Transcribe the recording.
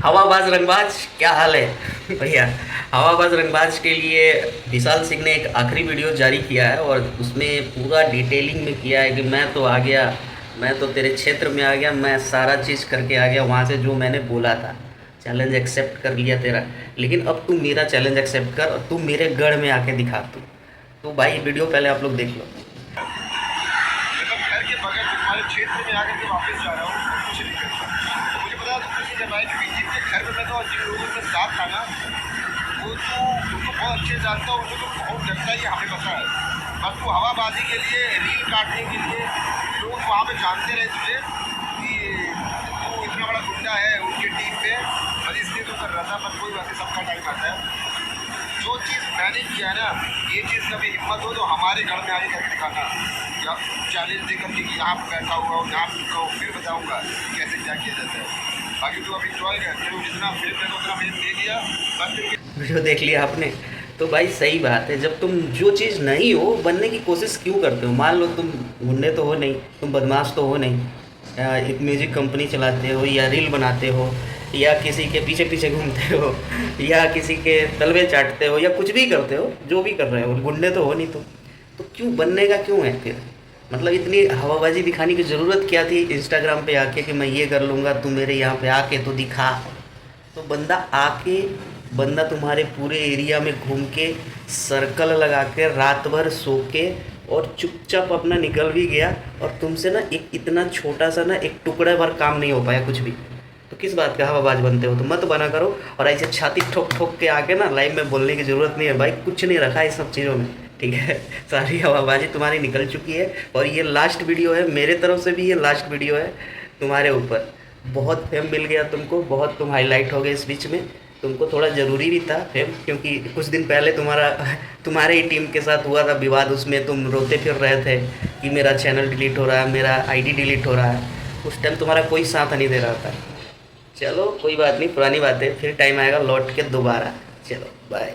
हवाबाज रंगबाज क्या हाल है भैया। हवाबाज रंगबाज के लिए विशाल सिंह ने एक आखिरी वीडियो जारी किया है और उसमें पूरा डिटेलिंग में किया है कि मैं तो आ गया, मैं तो तेरे क्षेत्र में आ गया, मैं सारा चीज़ करके आ गया वहाँ से जो मैंने बोला था। चैलेंज एक्सेप्ट कर लिया तेरा, लेकिन अब तू मेरा चैलेंज एक्सेप्ट कर और तू मेरे गढ़ में आके दिखा तू। तो भाई वीडियो पहले आप लोग देख लो। मतलब घर के बगैर तुम्हारे क्षेत्र में आकर के वापस जा रहा हूँ तो कुछ नहीं करता। तो मुझे पता तो किसी जब आए क्योंकि जिनके घर में मैं तो जिन लोगों के साथ था ना वो तो उनको बहुत अच्छे जानता हूँ, उनको तो बहुत डरता ही हमें पता है। बस तू हवाबाजी के लिए रील काटने के लिए लोग वहाँ पे जानते रहे तुझे कि तू इतना बड़ा गुंडा है उनकी टीम में, बस इसलिए तो कर रहा था। पर कोई बात नहीं, सबका टाइम आता है। जो चीज़ मैंने किया ना, ये चीज़ कभी हिम्मत हो तो हमारे घर में आगे करके दिखाना, या चैलेंज दे करके कि यहाँ पर बैठा हुआ हूँ, यहाँ पर हूँ, फिर बताऊँगा कैसे क्या किया जाता है। बाकी तो अभी इंजॉय कर, तेरे को जितना फिल्म है उतना फिल्म दे दिया, बस तेरे वीडियो देख लिया आपने। तो भाई सही बात है, जब तुम जो चीज़ नहीं हो बनने की कोशिश क्यों करते हो। मान लो तुम गुंडे तो हो नहीं, तुम बदमाश तो हो नहीं, या एक म्यूजिक कंपनी चलाते हो, या रील बनाते हो, या किसी के पीछे पीछे घूमते हो, या किसी के तलवे चाटते हो, या कुछ भी करते हो, जो भी कर रहे हो, गुंडे तो हो नहीं तुम। तो क्यों बनने का क्यों है फिर। मतलब इतनी हवाबाजी दिखाने की ज़रूरत क्या थी इंस्टाग्राम पे आके कि मैं ये कर लूँगा, तू मेरे यहाँ पे आके तो दिखा। तो बंदा आके, बंदा तुम्हारे पूरे एरिया में घूम के, सर्कल लगा के, रात भर सो के और चुपचाप अपना निकल भी गया, और तुमसे ना एक इतना छोटा सा ना एक टुकड़े भर काम नहीं हो पाया कुछ भी। तो किस बात का हवाबाज बनते हो। तो मत बना करो, और ऐसे छाती ठोक ठोक के आके ना लाइव में बोलने की ज़रूरत नहीं है भाई, कुछ नहीं रखा है इस सब चीज़ों में। ठीक है, सारी हवाबाजी तुम्हारी निकल चुकी है, और ये लास्ट वीडियो है मेरे तरफ से भी, ये लास्ट वीडियो है तुम्हारे ऊपर। बहुत फेम मिल गया तुमको, बहुत तुम हाईलाइट हो गए इस बीच में। तुमको थोड़ा ज़रूरी भी था फेम, क्योंकि कुछ दिन पहले तुम्हारे ही टीम के साथ हुआ था विवाद, उसमें तुम रोते फिर रहे थे कि मेरा चैनल डिलीट हो रहा है, मेरा आईडी डिलीट हो रहा है। उस टाइम तुम्हारा कोई साथ नहीं दे रहा था। चलो कोई बात नहीं, पुरानी बात है, फिर टाइम आएगा लौट के दोबारा। चलो बाय।